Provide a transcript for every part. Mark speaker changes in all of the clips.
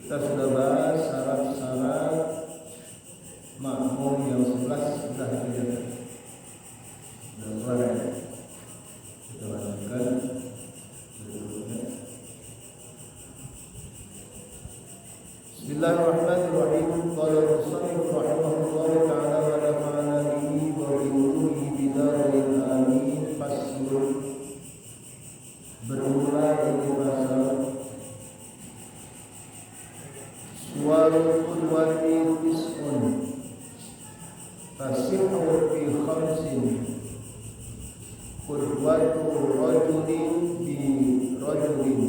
Speaker 1: Kita sudah bahas syarat-syarat makmum yang 11 sudah dikerjakan. Sudah keluar ya. Kita lanjutkan berikutnya. Bismillahirrahmanirrahim. Qala al-musannif rahimahullah ta'ala wa nafa'ana bihi wa bi ulumihi bidaril amin. Faslun. Bermula dari pasal suwarul qudwati tis'un fasihu fi khamsin qudwatu rajulin bi rajulin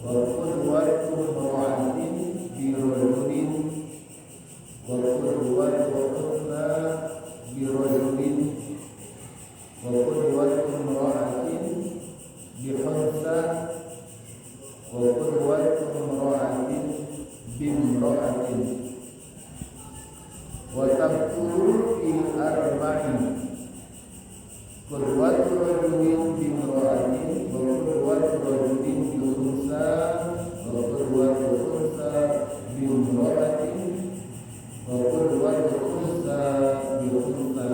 Speaker 1: wa qudwatu mar'atin bi rajulin wa qudwatu ukhra bi rajulin wa qudwatu mar'atin bi hunsa wa qudwatu mar'atin bimra'atin wa tabtulu fi arba'in qudwatu rajulin bimra'atin wa qudwatu rajulin bi unsa wa qudwatu unsa bimra'atin wa qudwatu unsa bi unsa.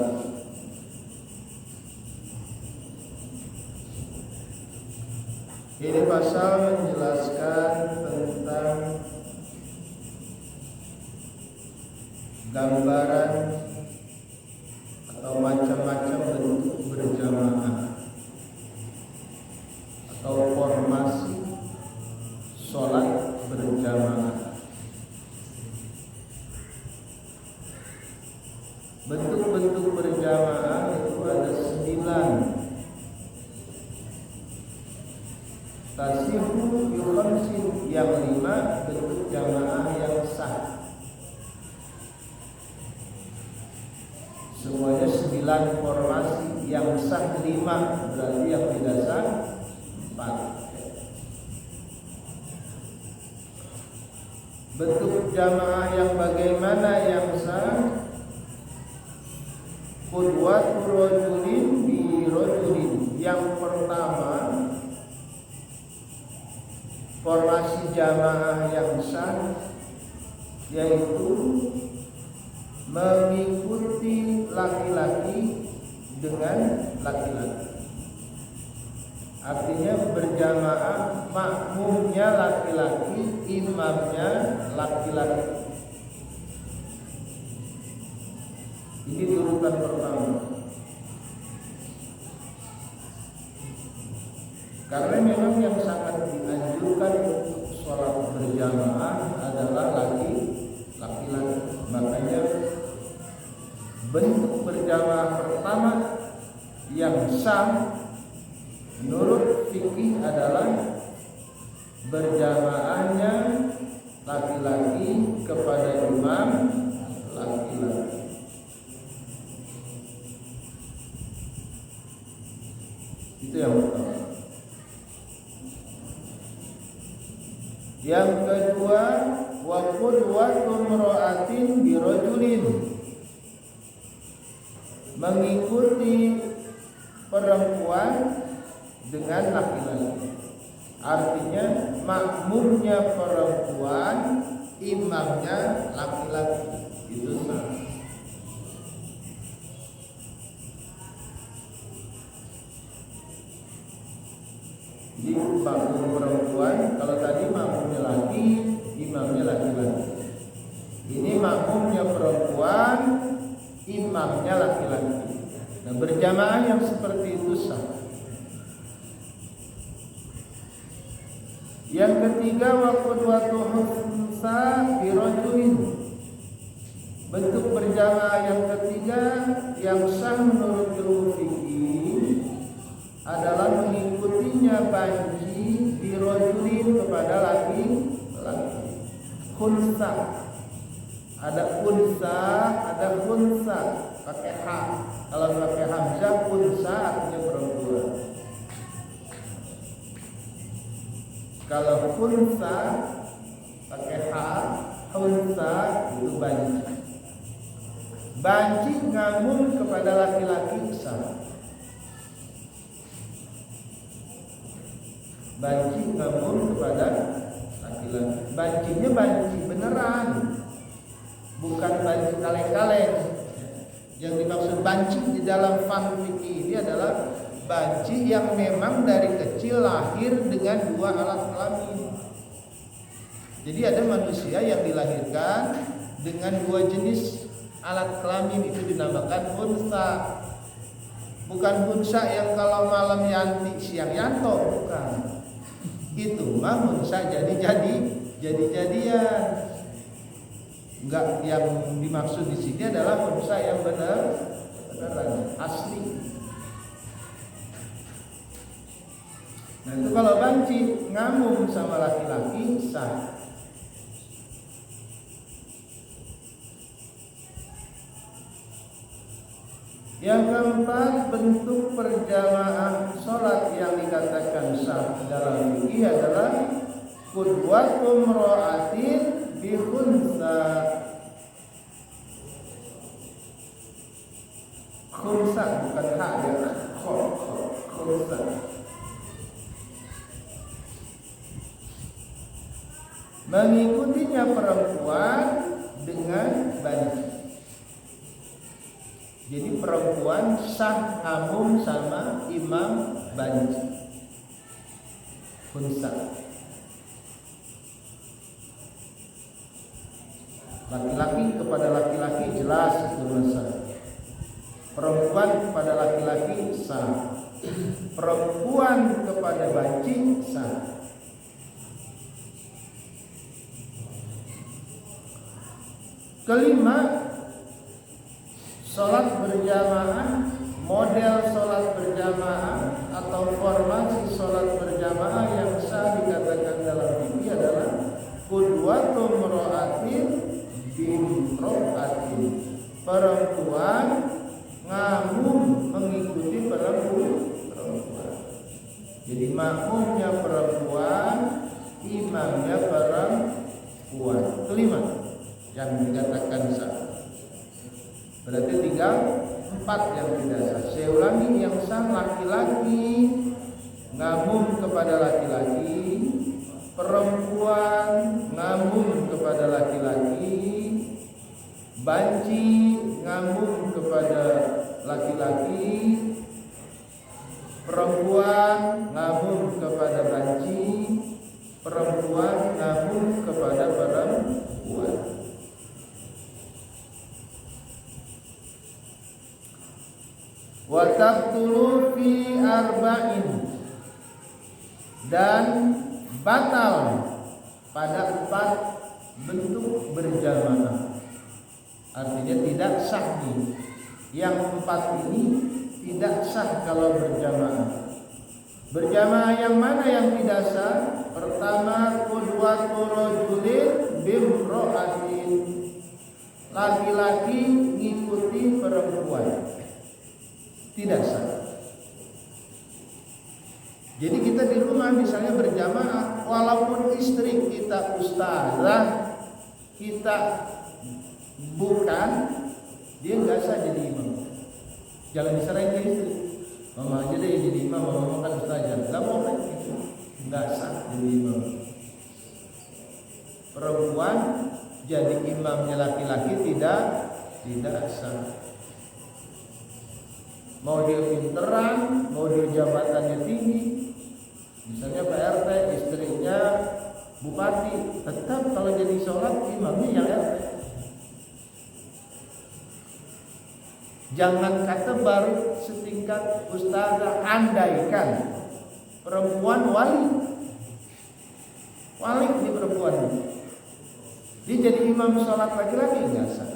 Speaker 1: Ini pasal menjelaskan tentang gambaran Bentuk-bentuk berjamaah itu ada 9. Tasihu yukhamsin, yang 5 bentuk jamaah yang sah. Semuanya 9 formasi, yang sah 5, berarti yang tidak sah 4. Bentuk jamaah yang bagaimana yang sah? Qudwatu rajulin bi rajulin. Yang pertama, formasi jamaah yang sah yaitu mengikuti laki-laki dengan laki-laki. Artinya berjamaah, makmumnya laki-laki, imamnya laki-laki. Ini di urutan pertama. Karena memang yang sangat dianjurkan untuk sholat berjamaah adalah laki-laki. Makanya bentuk berjamaah pertama yang sah menurut fikih adalah berjamaahnya laki-laki kepada imam laki-laki. Itu yang pertama. Yang kedua, wa qudwatu imra'atin bi rajulin. Mengikuti perempuan dengan laki-laki. Artinya makmumnya perempuan, imamnya laki-laki. Itu sah. Jadi makmum perempuan, kalau tadi makmumnya laki, imamnya laki-laki. Ini makmumnya perempuan, imamnya laki-laki. Nah, berjamaah yang seperti itu sah. Yang ketiga, wa qudwatu hunsa bi rajulin. Bentuk berjamaah yang ketiga yang sah menurut ilmu fikih adalah mengikutinya banci bi rajulin kepada laki-laki. Hunsa. Ada unsa, ada hunsa pakai h. Kalau pakai hamzah, unsa artinya perempuan. Kalau hunsa pakai h, hunsa itu banci. Banci ngamun kepada laki-laki sah. Banci ngamun kepada laki-laki. Bancinya banci beneran, bukan banci kaleng-kaleng. Yang dimaksud banci di dalam faham fikih ini adalah banci yang memang dari kecil lahir dengan 2 alat kelamin. Jadi ada manusia yang dilahirkan dengan 2 jenis alat kelamin, itu dinamakan unsa. Bukan unsa yang kalau malam yanti siang yanto, bukan. Itu mah unsa jadi-jadian. Enggak, yang dimaksud di sini adalah unsa yang benar-benar asli. Nah, itu kalau banci ngamum sama laki-laki sah. Yang keempat, bentuk perjamaah sholat yang dikatakan sah dalam fikih adalah qudwatu imra'atin bi khunsa. Khunsa bukan hak ya, khunsa. Mengikutinya perempuan dengan banci. Jadi perempuan sah hamum sama imam banci. Khunsa. Laki-laki kepada laki-laki jelas itu sah. Perempuan kepada laki-laki sah. Perempuan kepada banci sah. Kelima, sholat berjamaah, model sholat berjamaah atau formasi sholat berjamaah yang sah dikatakan dalam fikih adalah qudwatun mra'atin bimra'atin, perempuan ngabung mengikuti perempuan. Jadi makmumnya perempuan, imamnya perempuan. Kelima yang dikatakan sah. Berarti tinggal 4 yang tidak sah. Saya ulangi, yang sah laki-laki ngabung kepada laki-laki, perempuan ngabung kepada laki-laki, banci ngabung kepada laki-laki, perempuan ngabung kepada banci, perempuan ngabung kepada perempuan. Wa taqtulu fi arba'in, dan batal pada 4 bentuk berjamaah. Artinya tidak sah nih. Yang 4 ini tidak sah kalau berjamaah. Berjamaah yang mana yang tidak sah? Pertama, qudwatu rajulin bimra'atin, laki-laki ngikuti perempuan. Tidak sah. Jadi kita di rumah misalnya berjamaah, walaupun istri kita ustazah, kita bukan, dia nggak sah jadi imam. Jangan diserahin ke istri, mama aja deh jadi imam, mama kan ustazah, nggak boleh gitu, nggak sah jadi imam. Perempuan jadi imamnya laki-laki tidak sah. Mau dia pinteran, mau dia jabatannya tinggi, misalnya Pak RT, istrinya bupati, tetap kalau jadi sholat imamnya yang RT. Jangan kata baru setingkat ustazah, andaikan perempuan wali di perempuan, dia jadi imam sholat laki-laki nggak sah,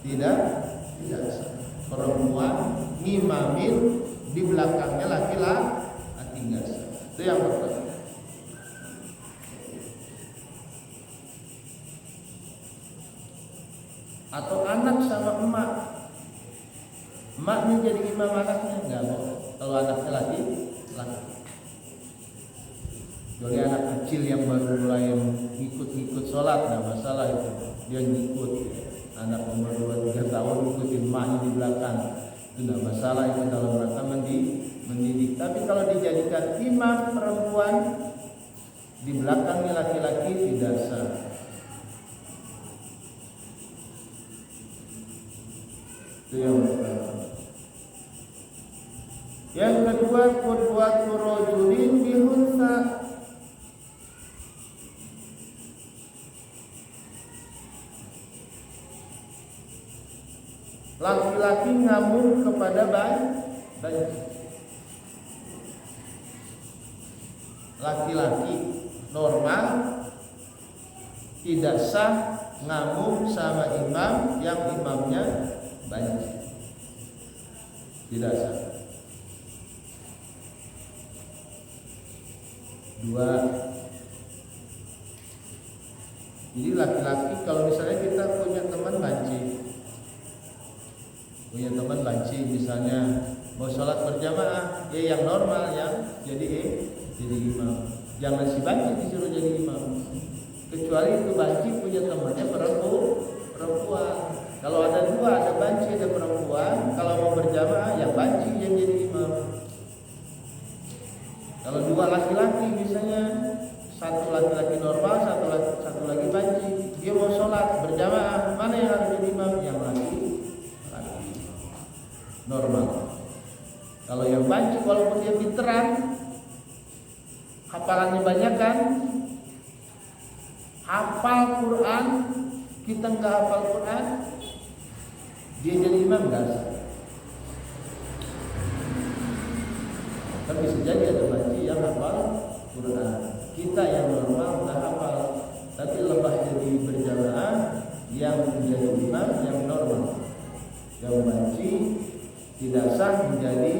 Speaker 1: tidak sah. Perempuan ngimamin di belakangnya laki-laki nggak sah. Itu yang pertama. Atau anak sama emaknya jadi imam anaknya nggak boleh. Kalau anaknya laki. Jadi anak kecil yang baru mulai ikut sholat, nggak masalah itu, dia ngikut. Anak umur 2-3 tahun ikutin emaknya di belakang, itu nggak masalah, itu dalam rangka mendidik. Tapi kalau dijadikan imam perempuan di belakangnya laki-laki tidak sah. Itu yang pertama. Yang kedua, qudwatu rajulin bihunsa, laki-laki ngabung kepada banci. Laki-laki normal tidak sah ngabung sama imam yang imamnya banci, tidak sah. 2. Jadi laki-laki, kalau misalnya kita punya teman banci, misalnya mau sholat berjamaah, ya yang normal yang jadi imam. Jangan si banci disuruh jadi imam. Kecuali itu banci punya temannya perempuan. Kalau ada 2, ada banci ada perempuan, kalau mau berjamaah yang banci yang jadi imam. Kalau 2 laki-laki misalnya, 1 laki-laki normal, satu lagi banci, dia mau sholat berjamaah, mana yang harus jadi imam? Yang laki normal. Kalau yang banci walaupun dia pinteran, hafalannya banyak kan, hafal Quran, kita nggak hafal Quran, dia jadi imam nggak sah. Tapi bisa jadi ada banci yang hafal Quran, kita yang normal nggak hafal, tapi lepas jadi berjamaah yang menjadi imam yang normal. yang banci tidak sah menjadi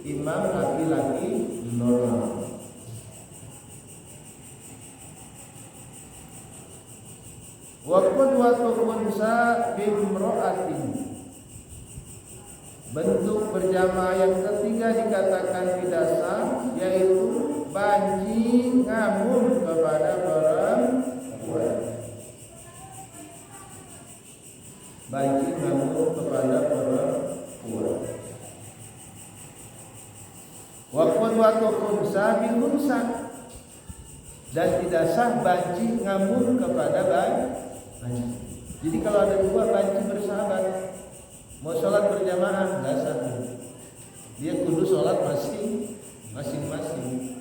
Speaker 1: imam laki-laki normal. Wa qudwatu unsa bimra'atin. Bentuk berjamaah yang ketiga dikatakan tidak sah, yaitu banci ngamun kepada perempuan. Banci ngamun kepada perempuan. Wa qudwatu unsa bihunsa. Dan tidak sah banci ngamun kepada banci. Jadi kalau ada dua banci bersahabat mau sholat berjamaah nggak sah, dia kudu sholat masing-masing.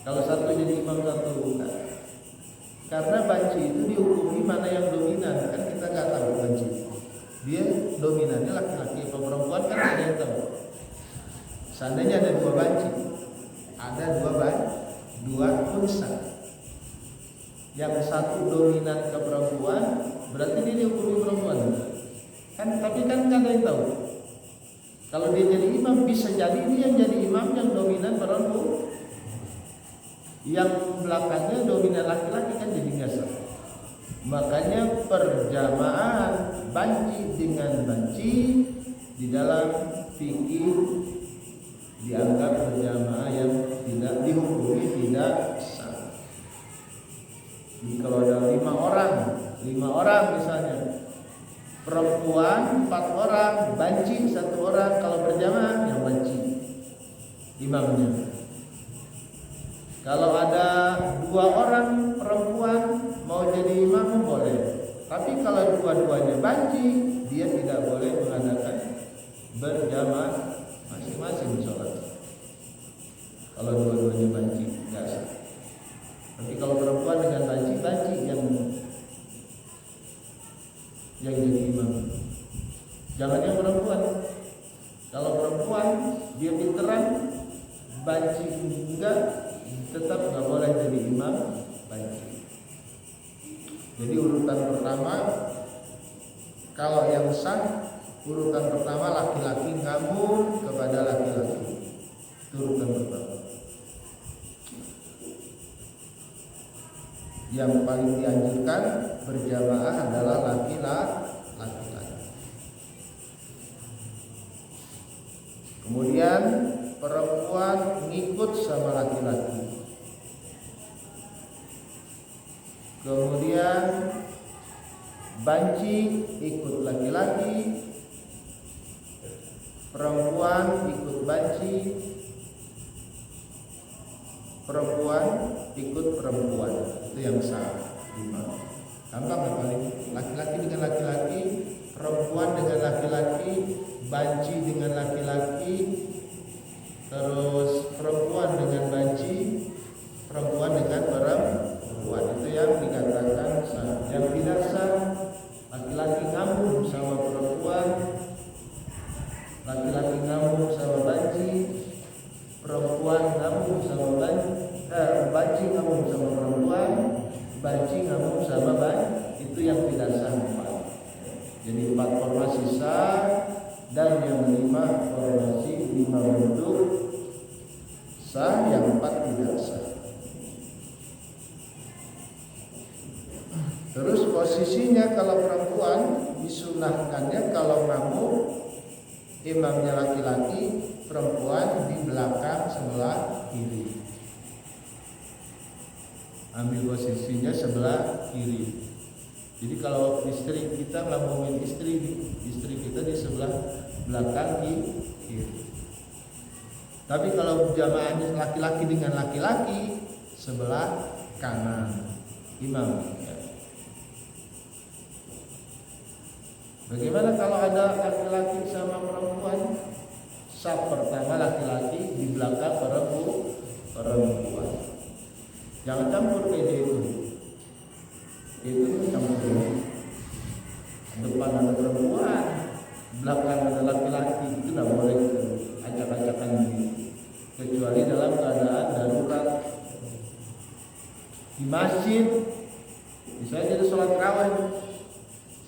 Speaker 1: Kalau satu jadi imam satu bukan, karena banci itu dihukumi mana yang dominan, kan kita nggak tahu banci dia dominannya laki-laki atau perempuan, kan ada yang tahu. Seandainya ada dua banci, ada dua unsa, yang satu dominan ke perempuan, berarti dia dihukumi perempuan kan, tapi kan nggak ada yang tahu. Kalau dia jadi imam, bisa jadi dia yang jadi imam yang dominan perempuan, yang belakangnya dominan laki-laki, kan jadi nggak sah. Makanya perjamaah banci dengan banci di dalam fikih dianggap berjamaah yang tidak dihukumi tidak sah. Jadi kalau ada 5 orang misalnya, perempuan 4 orang, banci 1 orang, kalau berjamaah yang banci imamnya. Kalau ada 2 orang perempuan mau jadi imam boleh, tapi kalau dua-duanya banci, dia tidak boleh mengadakan berjamaah masing-masing sholat. Kalau dua-duanya banci nggak sah. Tapi kalau perempuan dengan banci yang jadi imam, jangan yang perempuan. Kalau perempuan dia pinteran, banci enggak, tetap nggak boleh jadi imam banci. Jadi urutan pertama, kalau yang sah, urutan pertama laki-laki ngamun kepada laki-laki, itu urutan pertama. Yang paling dianjurkan berjamaah adalah laki-laki. Kemudian perempuan ngikut sama laki-laki. Kemudian banci ikut laki-laki, perempuan ikut banci, perempuan ikut perempuan. Itu yang sah imam. Gampang ya paling, laki-laki dengan laki-laki, perempuan dengan laki-laki, banci dengan laki-laki, terus perempuan dengan banci, perempuan dengan perempuan. Itu yang dikatakan sah. Yang tidak sah, laki-laki ngamun sama perempuan, laki-laki ngamun sama banci, perempuan ngamun sama banci ngamun sama perempuan, banci ngamun sama banci. Itu yang tidak sah 4. Jadi 4 formasi sah, dan yang 5 formasi 5 bentuk sah, yang 4 tidak sah. Terus posisinya kalau perempuan disunahkannya kalau ngamun imamnya laki-laki, perempuan di belakang sebelah kiri. Ambil posisinya sebelah kiri. Jadi kalau istri kita ngomongin istri kita di sebelah belakang kiri. Tapi kalau jamaahnya laki-laki dengan laki-laki, sebelah kanan imam. Bagaimana kalau ada laki-laki sama perempuan? Saf pertama laki-laki, di belakang perempuan. Jangan campur kayak itu. Itu campur. Depan ada perempuan, belakang ada laki-laki, itu tidak boleh acak-acakan gitu. Kecuali dalam keadaan darurat. Di masjid, misalnya jadi sholat raweh,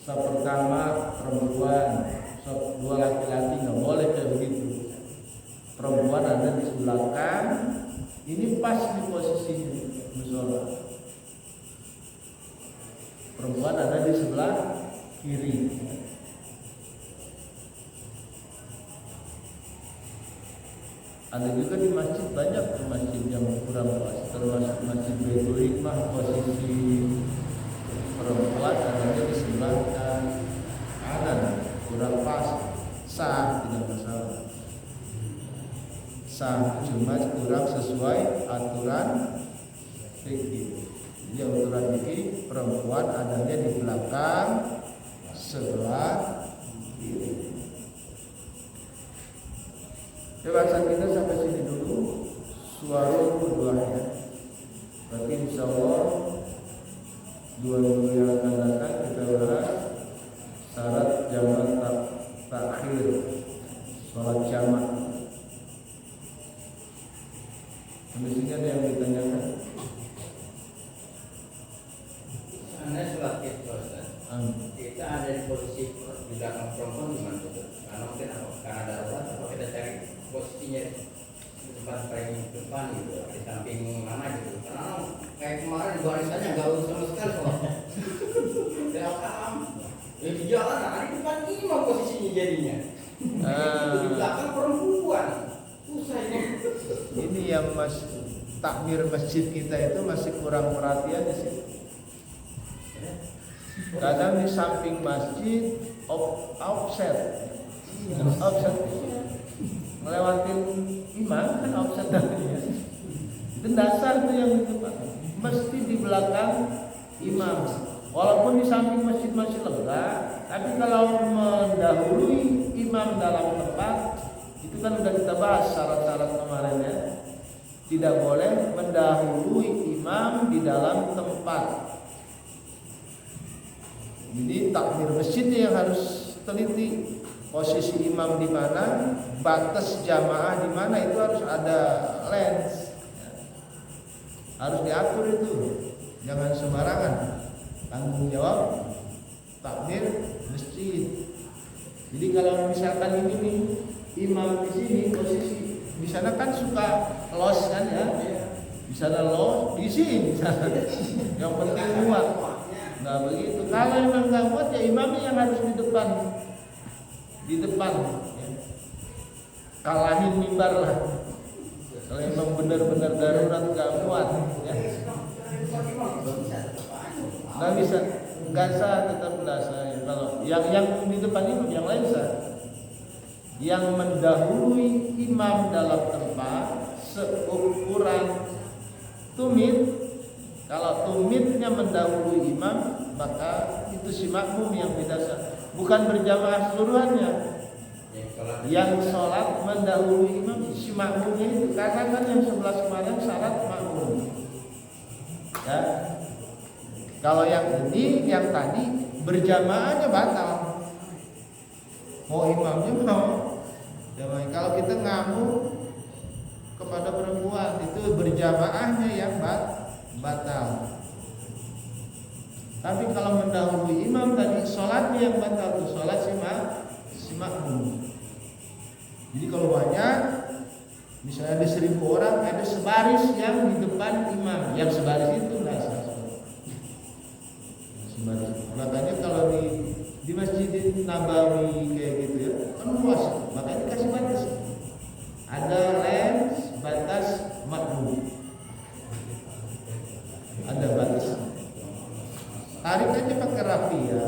Speaker 1: saf pertama perempuan, saf 2 kiri. Ada juga di masjid, banyak masjid yang kurang pas, termasuk masjid Baitul Hikmah, posisi perempuan adanya di sebelah kanan, kurang pas, sah tidak masalah, sah, cuma kurang sesuai aturan fikih. Jadi aturan fikih perempuan adanya di belakang sebelah kiri. Bahasan kita sampai sini dulu. Suara kedua ya. Berarti insya Allah 2 minggu yang akan datang kita bahas syarat jamak takhir sholat jamak. Sampai sini ada yang ditanyakan?
Speaker 2: Anda sholat kita ada di posisi di belakang perempuan gimana tuh? Karena mungkin karena darurat atau kita cari posisinya di tempat paling depan gitu, di samping mana gitu. Karena kayak kemarin barisannya nggak urus sama sekali kok. Tidak paham. Ya di jalan, nah di depan ini mau posisinya jadinya. Di belakang perempuan. Susah ini.
Speaker 1: Ini yang takmir masjid kita itu masih kurang perhatian di sini. Kadang di samping masjid offset ngelewatin imam kan offset namanya. Itu dasar tuh yang itu Pak. Mesti di belakang imam. Walaupun di samping masjid masih lega, tapi kalau mendahului imam dalam tempat, itu kan sudah kita bahas syarat-syarat kemarin ya. Tidak boleh mendahului imam di dalam tempat. Jadi takmir masjidnya yang harus teliti, posisi imam di mana, batas jamaah di mana, itu harus ada lens, harus diatur itu, jangan sembarangan. Tanggung jawab takmir masjid. Jadi kalau misalkan ini nih imam di sini posisi, di sana kan suka los kan ya, di sana los, di sini yang penting kuat. Nah begitu. Kalau memang nggak kuat ya imamnya yang harus di depan ya. Kalahin mimbar lah. Kalau memang benar-benar darurat nggak kuat ya. Nggak bisa, nggak sah, tetap nggak sah. Kalau yang di depan imam, yang lain sah. Yang mendahului imam dalam tempat seukuran tumit. Kalau tumitnya mendahului imam, maka itu si makmum yang tidak sah. Bukan berjamaah seluruhannya. Yang sholat mendahului imam, si makmumnya itu. Karena kan yang 11 kemarin syarat makmum. Ya. Kalau yang ini, yang tadi berjamaahnya batal. Mau imamnya mau jamaah. Kalau kita ngamuk kepada perempuan, itu berjamaahnya yang batal. Tapi kalau mendahului imam tadi, sholatnya yang batal tuh, sholat si makmum. Jadi kalau banyak, misalnya ada 1000 orang, ada sebaris yang di depan imam, yang sebaris itu nggak sah. Sebaris. Makanya kalau di Masjid Nabawi kayak gitu ya, kan luas, makanya dikasih batas. Ada lens batas makmum. Ada batas. Tarik aja pakai rapi ya.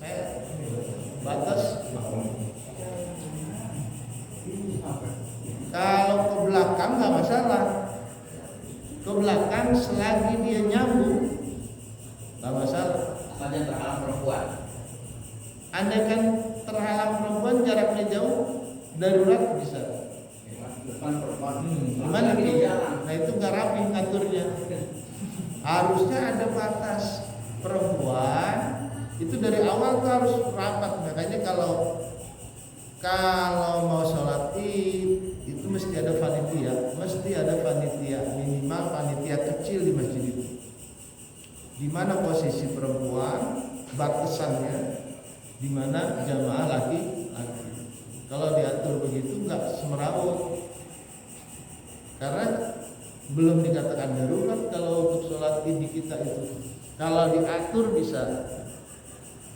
Speaker 1: Saya batas makmum. Kalau ke belakang nggak masalah. Ke belakang selagi dia nyambung nggak masalah.
Speaker 2: Ada terhalang perempuan.
Speaker 1: Andai kan terhalang perempuan jaraknya jauh, darurat bisa.
Speaker 2: Depan perempuan.
Speaker 1: Gimana nih? Nah itu nggak rapi ngaturnya. Harusnya ada batas. Perempuan itu dari awal tuh harus rapat. Makanya kalau mau sholat id itu mesti ada panitia, minimal panitia kecil di masjid itu. Di mana posisi perempuan, batasannya, di mana jamaah laki-laki. Kalau diatur begitu nggak semeraut. Karena belum dikatakan darurat kalau untuk sholat id di kita itu. Kalau diatur bisa.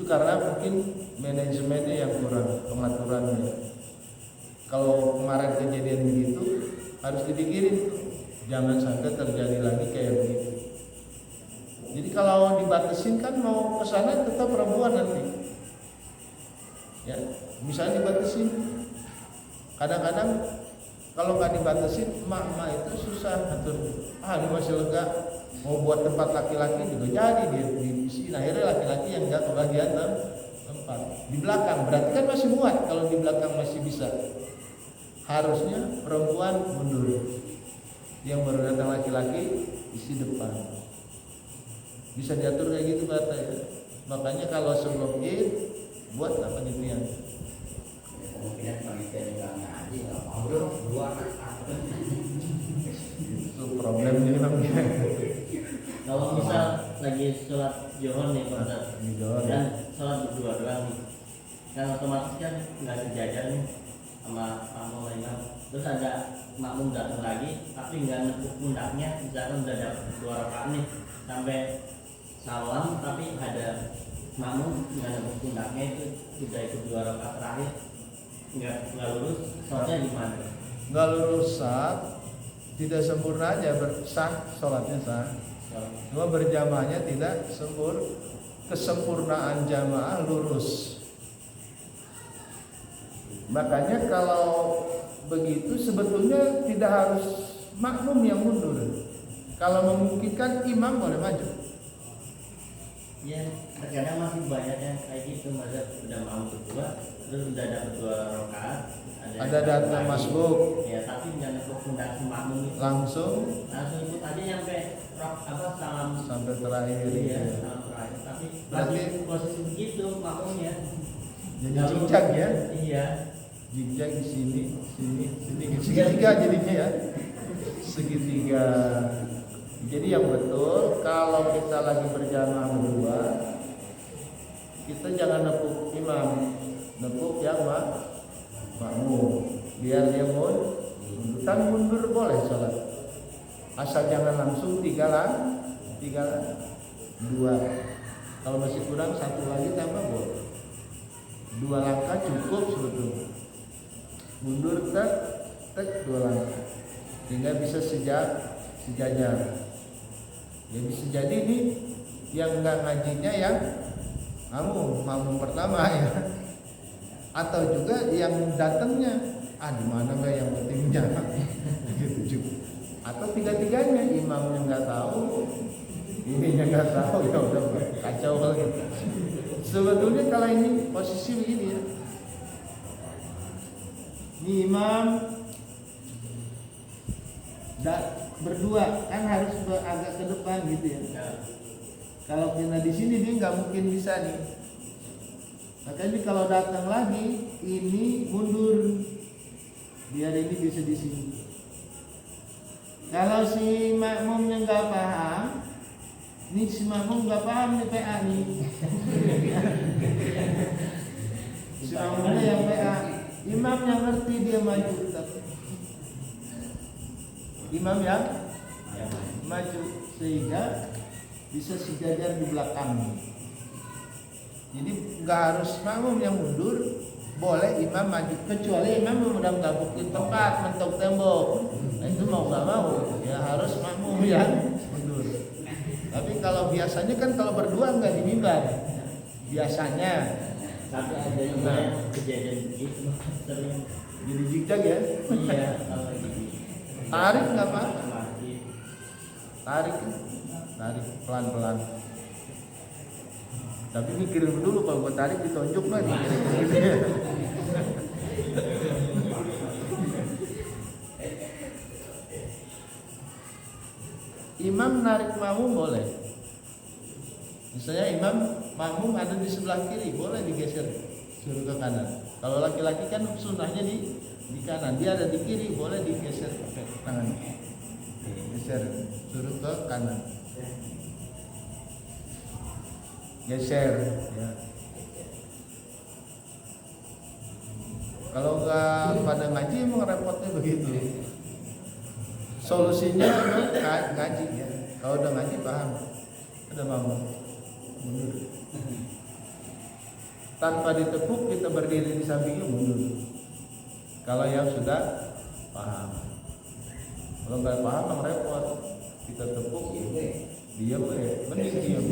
Speaker 1: Itu karena mungkin manajemennya yang kurang, pengaturannya. Kalau kemarin kejadian begitu harus dipikirin, jangan sampai terjadi lagi kayak begitu. Jadi kalau dibatasin kan mau ke sana tetap perempuan nanti. Ya, misalnya dibatasin. Kadang-kadang kalau nggak dibatasin, emak-emak itu susah atur. Ini masih lega, mau buat tempat laki-laki juga jadi dia di sini. Akhirnya laki-laki yang nggak kebagian tempat di belakang. Berarti kan masih muat kalau di belakang masih bisa. Harusnya perempuan mundur, yang baru datang laki-laki isi depan. Bisa diatur kayak gitu kata ya. Makanya kalau sebelum Id buat apa panitia.
Speaker 2: Kemungkinan panitia nggak ngaji, nggak mau dong dua
Speaker 1: itu problemnya namanya.
Speaker 3: Kalau misal lagi sholat johor nih Pak Ustaz, dan sholat berdua doang nih, kan otomatis kan nggak sejajar nih sama makmum imam. Terus ada makmum datang lagi, tapi nggak nepuk pundaknya, misalkan udah dapat 2 rakaat nih sampai salam, tapi ada makmum nggak nepuk pundaknya, itu sudah ikut 2 rakaat terakhir, nggak lurus, sholatnya gimana?
Speaker 1: Nggak lurus sah, tidak sempurna aja sah, sholatnya sah. Cuma berjamaahnya tidak sempurna. Kesempurnaan jamaah lurus. Makanya kalau begitu sebetulnya tidak harus makmum yang mundur. Kalau memungkinkan imam boleh maju.
Speaker 3: Ya, terkadang masih banyak yang kayak gitu, masa udah mau berdua, terus udah dapat 2 rakaat,
Speaker 1: ada data masbuk.
Speaker 3: Ya, tapi nggak nepuk pundak si makmum itu.
Speaker 1: Langsung
Speaker 3: Ikut aja nyampe salam
Speaker 1: sampai terakhir.
Speaker 3: Iya, salam terakhir. Tapi masih posisi begitu makmumnya.
Speaker 1: Jadi cincang ya.
Speaker 3: Iya.
Speaker 1: Zigzag di sini, segitiga jadinya ya, segitiga. Jadi yang betul kalau kita lagi berjamaah berdua, kita jangan nepuk imam, nepuk yang makmum, biar dia mundur boleh sholat, asal jangan langsung 3 2. Kalau masih kurang 1 lagi tambah boleh. 2 langkah cukup sebetulnya. Mundur tek 2 langkah sehingga bisa sejajar. Ya bisa jadi nih yang nggak ngajinya yang makmum pertama ya, atau juga yang datangnya di mana nggak yang pentingnya gitu juga, atau 3-tiganya imamnya nggak tahu, ininya nggak tahu, ya udah kacau hal gitu. Sebetulnya kalau ini posisi begini ya. Ini imam berdua kan harus agak ke depan gitu ya. Kalau kita di sini dia nggak mungkin bisa nih. Makanya kalau datang lagi ini mundur, biar ini bisa di sini. Kalau si makmumnya nggak paham, ini si makmum nggak paham nih PA nih. Si makmumnya yang PA. Imam yang ngerti dia maju tetap. Imam yang maju sehingga bisa sejajar di belakang. Jadi nggak harus makmum yang mundur, boleh imam maju, kecuali imam udah menggabukin tempat, mentok tembok. Nah itu mau nggak mau ya harus makmum yang mundur. Tapi kalau biasanya kan kalau berdua nggak di mimbar biasanya.
Speaker 3: Tapi ada yang kejadian begitu sering.
Speaker 1: Jadi zigzag ya?
Speaker 3: Iya, kalau gini.
Speaker 1: Tarik nggak apa?
Speaker 3: Tarik
Speaker 1: pelan-pelan. Tapi mikirin dulu kalau gue tarik ditonjok nggak nih kira-kira. Imam narik makmum boleh. Misalnya imam makmum ada di sebelah kiri, boleh digeser suruh ke kanan. Kalau laki-laki kan sunnahnya di kanan, dia ada di kiri, boleh digeser pakai tangan. Geser suruh ke kanan. Geser ya. Kalau nggak pada ngaji emang repotnya begitu. Solusinya ngaji ya. Kalau udah ngaji paham, udah mau mundur. tanpa ditepuk kita berdiri di sampingnya mundur. Kalau yang sudah paham. Kalau nggak paham kan repot. Kita tepuk, dia mending diam.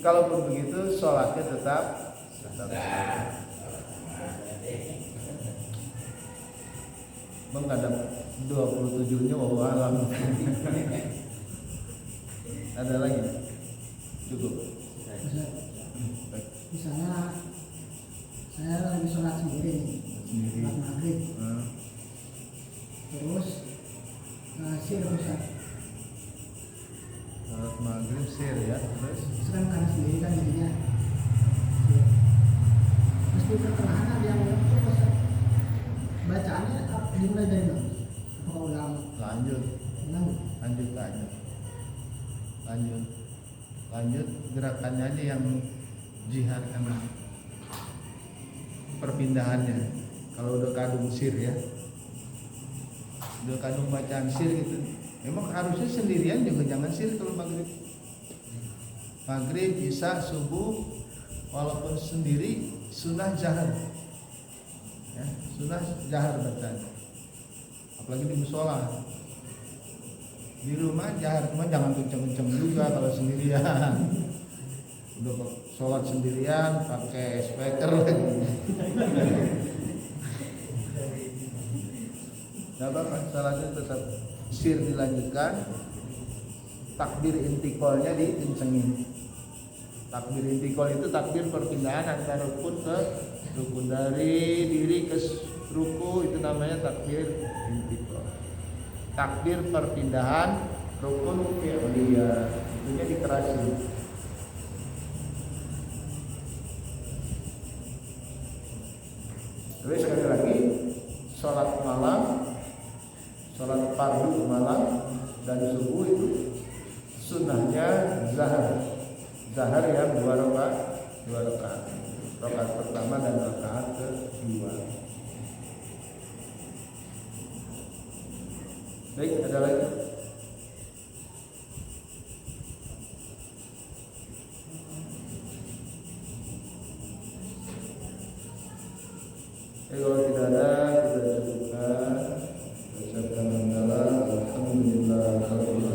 Speaker 1: Kalaupun begitu, sholatnya tetap menghadap 27-nya wallahu alam. Ada lagi? Cukup.
Speaker 4: Misalnya saya lagi sholat sendiri nih, sholat maghrib, terus sir Ustaz.
Speaker 1: Sholat maghrib sir ya, terus
Speaker 4: Serem karena sendiri kan jadinya. Terus di pertengahan ada yang terus bacaannya dimulai dari mana? Apakah ulang?
Speaker 1: lanjut gerakannya aja yang jihad karena perpindahannya. Kalau udah kadung sir ya, udah kadung bacaan sir gitu, memang harusnya sendirian juga jangan sir kalau maghrib, isya, subuh, walaupun sendiri sunnah jahar ya, sunnah jahar bacaan, apalagi di musola. Di rumah jahar, cuma jangan kenceng-kenceng juga kalau sendirian. Udah sholat sendirian pakai speaker lagi. Gak apa-apa, sholatnya tetap sir dilanjutkan. Takbir intiqolnya dikencengin. Takbir intiqol itu takbir perpindahan antara rukun ke rukun, dari diri ke ruku, itu namanya takbir intiqol. Takbir perpindahan rukun fi'liyah, itunya dikerasin. Terus sekali lagi, sholat malam, sholat fardu malam dan subuh itu sunnahnya zahar yang 2 rakaat, rakaat pertama dan rakaat kedua. Baik, ada lagi? Kalau tidak ada, kita cukupkan. Ucapkan alhamdulillah.